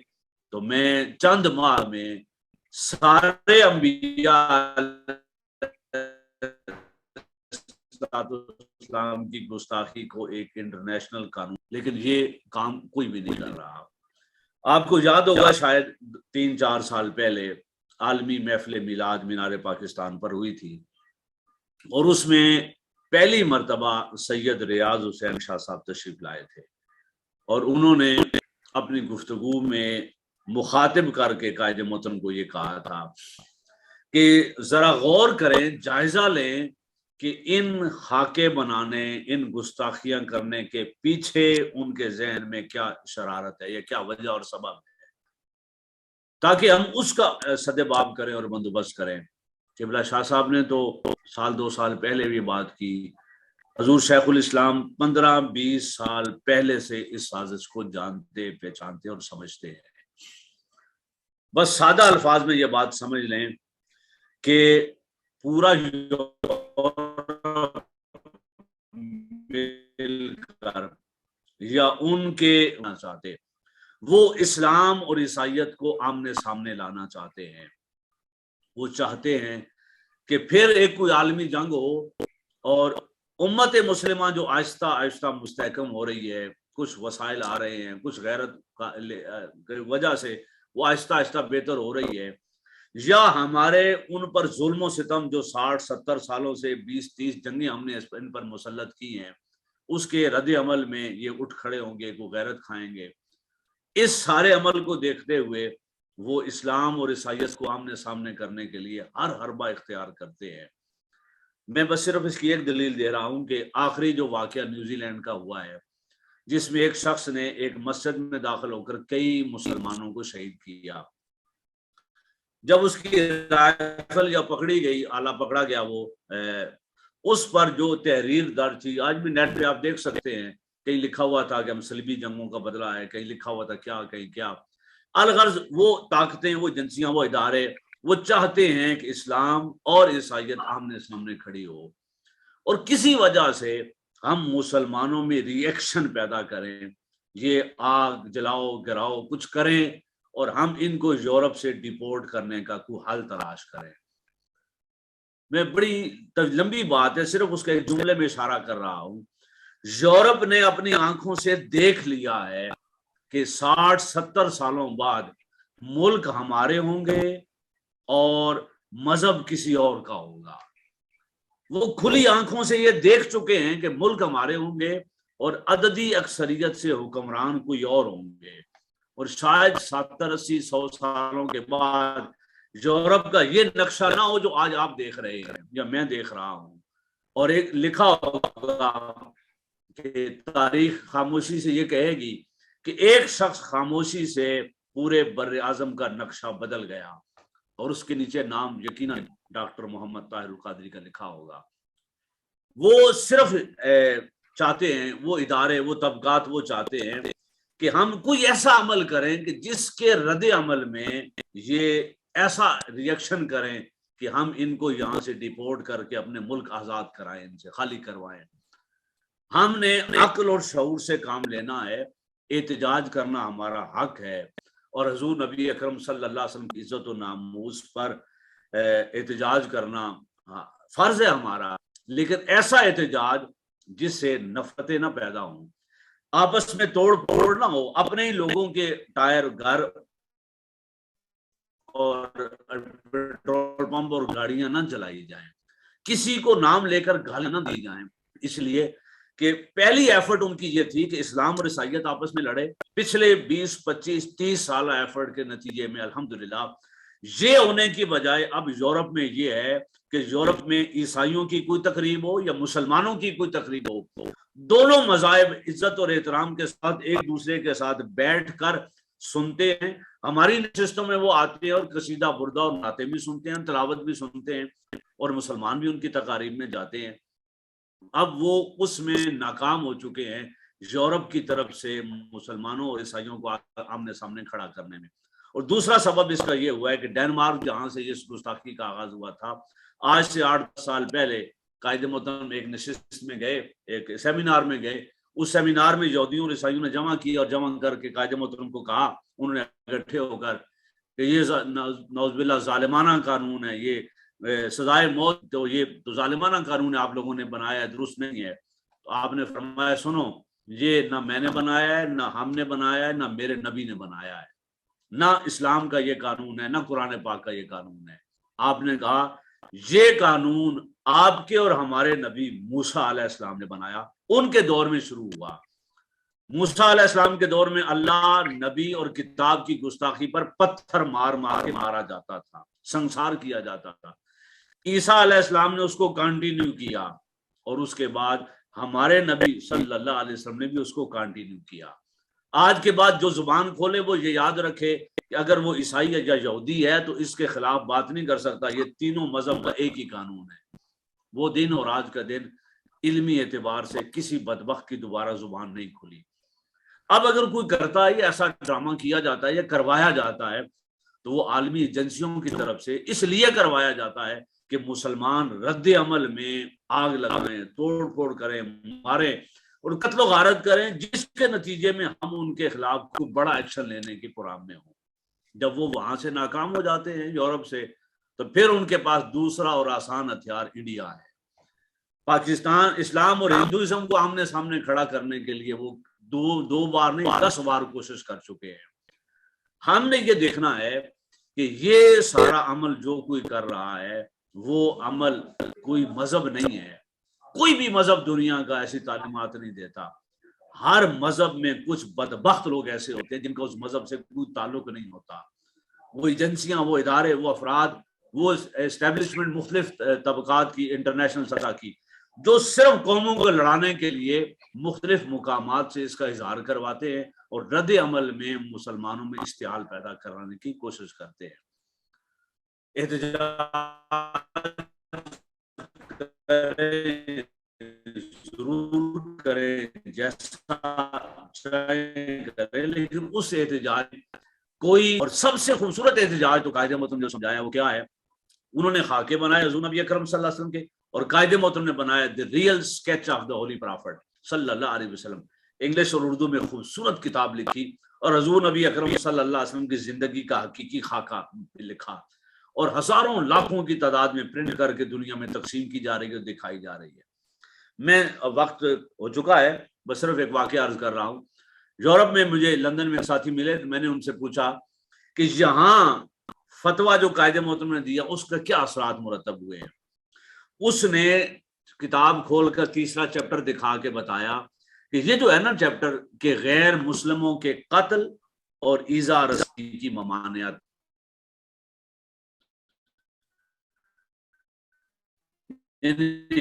A: تو میں چند ماہ میں سارے انبیاء اسلام کی گستاخی کو ایک انٹرنیشنل قانون، لیکن یہ کام کوئی بھی نہیں کر رہا۔ آپ کو یاد ہوگا شاید 3-4 سال پہلے عالمی محفل میلاد مینار پاکستان پر ہوئی تھی، اور اس میں پہلی مرتبہ سید ریاض حسین شاہ صاحب تشریف لائے تھے، اور انہوں نے اپنی گفتگو میں مخاطب کر کے قائد متن کو یہ کہا تھا کہ ذرا غور کریں، جائزہ لیں کہ ان خاکے بنانے، ان گستاخیاں کرنے کے پیچھے ان کے ذہن میں کیا شرارت ہے یا کیا وجہ اور سبب ہے، تاکہ ہم اس کا سدباب کریں اور بندوبست کریں۔ قبلہ شاہ صاحب نے تو 1-2 سال پہلے بھی بات کی، حضور شیخ الاسلام 15-20 سال پہلے سے اس سازش کو جانتے، پہچانتے اور سمجھتے ہیں۔ بس سادہ الفاظ میں یہ بات سمجھ لیں کہ پورا مل کر یا ان کے چاہتے، وہ اسلام اور عیسائیت کو آمنے سامنے لانا چاہتے ہیں۔ وہ چاہتے ہیں کہ پھر ایک کوئی عالمی جنگ ہو اور امت مسلمہ جو آہستہ آہستہ مستحکم ہو رہی ہے، کچھ وسائل آ رہے ہیں، کچھ غیرت کی وجہ سے وہ آہستہ آہستہ بہتر ہو رہی ہے، یا ہمارے ان پر ظلم و ستم جو 60-70 سالوں سے 20-30 جنگیں ہم نے ان پر مسلط کی ہیں، اس کے رد عمل میں یہ اٹھ کھڑے ہوں گے، کو غیرت کھائیں گے۔ اس سارے عمل کو دیکھتے ہوئے وہ اسلام اور عیسائیت کو آمنے سامنے کرنے کے لیے ہر حربہ اختیار کرتے ہیں۔ میں بس صرف اس کی ایک دلیل دے رہا ہوں کہ آخری جو واقعہ نیوزی لینڈ کا ہوا ہے، جس میں ایک شخص نے ایک مسجد میں داخل ہو کر کئی مسلمانوں کو شہید کیا، جب اس کی رائفل یا پکڑی گئی، آلہ پکڑا گیا، وہ اس پر جو تحریر درج تھی، آج بھی نیٹ پہ آپ دیکھ سکتے ہیں، کہیں لکھا ہوا تھا کہ ہم صلیبی جنگوں کا بدلہ ہے، کہیں لکھا ہوا تھا کیا، کہیں کیا۔ الغرض وہ طاقتیں، وہ ایجنسیاں، وہ ادارے وہ چاہتے ہیں کہ اسلام اور عیسائیت آمنے سامنے کھڑی ہو، اور کسی وجہ سے ہم مسلمانوں میں ری ایکشن پیدا کریں، یہ آگ جلاؤ، گراؤ، کچھ کریں اور ہم ان کو یورپ سے ڈیپورٹ کرنے کا کوئی حل تلاش کریں۔ میں بڑی لمبی بات ہے، صرف اس کے ایک جملے میں اشارہ کر رہا ہوں۔ یورپ نے اپنی آنکھوں سے دیکھ لیا ہے کہ 60-70 سالوں بعد ملک ہمارے ہوں گے اور مذہب کسی اور کا ہوگا۔ وہ کھلی آنکھوں سے یہ دیکھ چکے ہیں کہ ملک ہمارے ہوں گے اور عددی اکثریت سے حکمران کوئی اور ہوں گے، اور شاید 70-80-100 سالوں کے بعد یورپ کا یہ نقشہ نہ ہو جو آج آپ دیکھ رہے ہیں یا میں دیکھ رہا ہوں۔ اور ایک لکھا ہوگا کہ تاریخ خاموشی سے یہ کہے گی کہ ایک شخص خاموشی سے پورے بر اعظم کا نقشہ بدل گیا، اور اس کے نیچے نام یقیناً ڈاکٹر محمد طاہر القادری کا لکھا ہوگا۔ وہ صرف چاہتے ہیں، وہ ادارے، وہ طبقات، وہ چاہتے ہیں کہ ہم کوئی ایسا عمل کریں کہ جس کے رد عمل میں یہ ایسا ریئیکشن کریں کہ ہم ان کو یہاں سے ڈیپورٹ کر کے اپنے ملک آزاد کرائیں، ان سے خالی کروائیں۔ ہم نے عقل اور شعور سے کام لینا ہے، احتجاج کرنا ہمارا حق ہے، اور حضور نبی اکرم صلی اللہ علیہ وسلم کی عزت و ناموس پر احتجاج کرنا فرض ہے ہمارا، لیکن ایسا احتجاج جس سے نفرتیں نہ پیدا ہوں، آپس میں توڑ پھوڑ نہ ہو، اپنے ہی لوگوں کے ٹائر، گھر اور پیٹرول پمپ اور گاڑیاں نہ جلائی جائیں، کسی کو نام لے کر گالیاں نہ دی جائیں، اس لیے کہ پہلی ایفرٹ ان کی یہ تھی کہ اسلام اور عیسائیت آپس میں لڑے۔ پچھلے 20-25-30 سالہ ایفرٹ کے نتیجے میں الحمدللہ یہ ہونے کی بجائے اب یورپ میں یہ ہے کہ یورپ میں عیسائیوں کی کوئی تقریب ہو یا مسلمانوں کی کوئی تقریب ہو، دونوں مذاہب عزت اور احترام کے ساتھ ایک دوسرے کے ساتھ بیٹھ کر سنتے ہیں۔ ہماری نشستوں میں وہ آتے ہیں اور قصیدہ بردہ اور نعتیں بھی سنتے ہیں، تلاوت بھی سنتے ہیں، اور مسلمان بھی ان کی تقاریب میں جاتے ہیں۔ اب وہ اس میں ناکام ہو چکے ہیں یورپ کی طرف سے مسلمانوں اور عیسائیوں کو آمنے سامنے کھڑا کرنے میں۔ اور دوسرا سبب اس کا یہ ہوا ہے کہ ڈینمارک جہاں سے اس گستاخی کا آغاز ہوا تھا، آج سے 8 سال پہلے قائد محترم ایک نشست میں گئے، ایک سیمینار میں گئے، اس سیمینار میں یہودیوں اور عیسائیوں نے جمع کی اور جمع کر کے قائد محترم کو کہا، انہوں نے اکٹھے ہو کر کہ یہ نعوذ باللہ ظالمانہ قانون ہے، یہ سزائے موت، تو یہ تو ظالمانہ قانون ہے، آپ لوگوں نے بنایا ہے، درست نہیں ہے۔ تو آپ نے فرمایا سنو، یہ نہ میں نے بنایا ہے، نہ ہم نے بنایا ہے، نہ میرے نبی نے بنایا ہے، نہ اسلام کا یہ قانون ہے، نہ قرآن پاک کا یہ قانون ہے۔ آپ نے کہا یہ قانون آپ کے اور ہمارے نبی موسیٰ علیہ السلام نے بنایا، ان کے دور میں شروع ہوا۔ موسیٰ علیہ السلام کے دور میں اللہ نبی اور کتاب کی گستاخی پر پتھر مار مار کے مارا جاتا تھا، سنسار کیا جاتا تھا۔ عیسیٰ علیہ السلام نے اس کو کنٹینیو کیا، اور اس کے بعد ہمارے نبی صلی اللہ علیہ وسلم نے بھی اس کو کنٹینیو کیا۔ آج کے بعد جو زبان کھولے وہ یہ یاد رکھے کہ اگر وہ عیسائی یا یہودی ہے تو اس کے خلاف بات نہیں کر سکتا، یہ تینوں مذہب کا ایک ہی قانون ہے۔ وہ دن اور آج کا دن علمی اعتبار سے کسی بدبخت کی دوبارہ زبان نہیں کھلی۔ اب اگر کوئی کرتا ہے، ایسا ڈرامہ کیا جاتا ہے یا کروایا جاتا ہے، تو وہ عالمی ایجنسیوں کی طرف سے اس لیے کروایا جاتا ہے کہ مسلمان رد عمل میں آگ لگائیں، توڑ پھوڑ کریں، ماریں اور قتل و غارت کریں، جس کے نتیجے میں ہم ان کے خلاف کوئی بڑا ایکشن لینے کی پرام میں ہوں۔ جب وہ وہاں سے ناکام ہو جاتے ہیں یورپ سے، تو پھر ان کے پاس دوسرا اور آسان ہتھیار انڈیا ہے۔ پاکستان اسلام اور ہندوازم کو آمنے سامنے کھڑا کرنے کے لیے وہ دو بار نہیں 10 بار کوشش کر چکے ہیں۔ ہم نے یہ دیکھنا ہے کہ یہ سارا عمل جو کوئی کر رہا ہے وہ عمل کوئی مذہب نہیں ہے، کوئی بھی مذہب دنیا کا ایسی تعلیمات نہیں دیتا۔ ہر مذہب میں کچھ بدبخت لوگ ایسے ہوتے ہیں جن کا اس مذہب سے کوئی تعلق نہیں ہوتا، وہ ایجنسیاں، وہ ادارے، وہ افراد، وہ اسٹیبلشمنٹ مختلف طبقات کی، انٹرنیشنل سطح کی، جو صرف قوموں کو لڑانے کے لیے مختلف مقامات سے اس کا اظہار کرواتے ہیں اور رد عمل میں مسلمانوں میں اشتعال پیدا کرانے کی کوشش کرتے ہیں۔ احتجاج ضرور کریں، جیسا کریں، لیکن اس احتجاج کوئی، اور سب سے خوبصورت احتجاج تو قائد محترم جو سمجھایا وہ کیا ہے، انہوں نے خاکے بنائے حضور نبی اکرم صلی اللہ علیہ وسلم کے، اور قائد محترم نے بنایا the real sketch of the Holi profit صلی اللہ علیہ وسلم۔ انگلش اور اردو میں خوبصورت کتاب لکھی، اور حضور نبی اکرم صلی اللہ علیہ وسلم کی زندگی کا حقیقی خاکہ لکھا اور ہزاروں لاکھوں کی تعداد میں پرنٹ کر کے دنیا میں تقسیم کی جا رہی ہے، دکھائی جا رہی ہے۔ میں وقت ہو چکا ہے، بس صرف ایک واقعہ عرض کر رہا ہوں۔ یورپ میں مجھے لندن میں ساتھی ملے، میں نے ان سے پوچھا کہ یہاں فتویٰ جو قائد محترم نے دیا اس کا کیا اثرات مرتب ہوئے ہیں۔ اس نے کتاب کھول کر تیسرا چیپٹر دکھا کے بتایا کہ یہ جو ہے نا چیپٹر کہ غیر مسلموں کے قتل اور ایذا رسی کی ممانعت،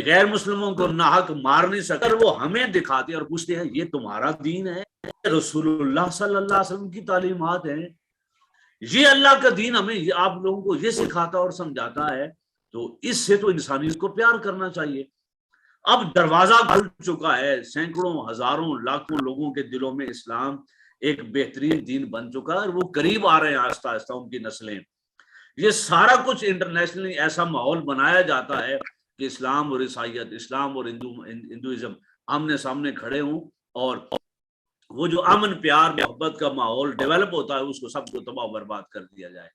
A: غیر مسلموں کو ناحق مار نہیں سکتے، وہ ہمیں دکھاتے اور پوچھتے ہیں یہ تمہارا دین ہے، رسول اللہ صلی اللہ علیہ وسلم کی تعلیمات ہیں، یہ اللہ کا دین ہمیں آپ لوگوں کو یہ سکھاتا اور سمجھاتا ہے، تو اس سے تو انسانیت کو پیار کرنا چاہیے۔ اب دروازہ کھل چکا ہے، سینکڑوں ہزاروں لاکھوں لوگوں کے دلوں میں اسلام ایک بہترین دین بن چکا ہے اور وہ قریب آ رہے ہیں آہستہ آہستہ ان کی نسلیں۔ یہ سارا کچھ انٹرنیشنلی ایسا ماحول بنایا جاتا ہے کہ اسلام اور عیسائیت، اسلام اور ہندوازم آمنے سامنے کھڑے ہوں، اور وہ جو امن پیار محبت کا ماحول ڈیولپ ہوتا ہے اس کو سب کو تباہ و برباد کر دیا جائے۔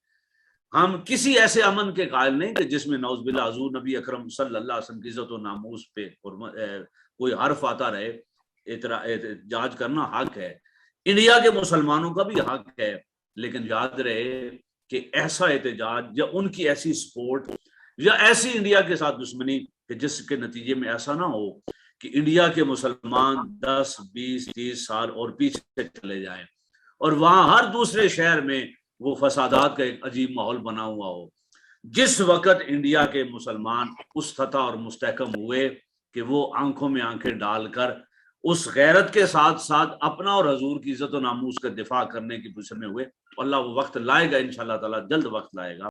A: ہم کسی ایسے امن کے قائل نہیں کہ جس میں نعوذ باللہ حضور نبی اکرم صلی اللہ علیہ وسلم کی عزت و ناموس پہ کوئی حرف آتا رہے۔ احتجاج کرنا حق ہے، انڈیا کے مسلمانوں کا بھی حق ہے، لیکن یاد رہے کہ ایسا احتجاج یا ان کی ایسی سپورٹ یا ایسی انڈیا کے ساتھ دشمنی کہ جس کے نتیجے میں ایسا نہ ہو کہ انڈیا کے مسلمان 10 20 30 سال اور پیچھے چلے جائیں اور وہاں ہر دوسرے شہر میں وہ فسادات کا ایک عجیب ماحول بنا ہوا ہو۔ جس وقت انڈیا کے مسلمان اس سطح اور مستحکم ہوئے کہ وہ آنکھوں میں آنکھیں ڈال کر اس غیرت کے ساتھ ساتھ اپنا اور حضور کی عزت و ناموس کا دفاع کرنے کی پوزیشن میں ہوئے، اللہ وہ وقت لائے گا انشاءاللہ تعالی، جلد وقت لائے گا۔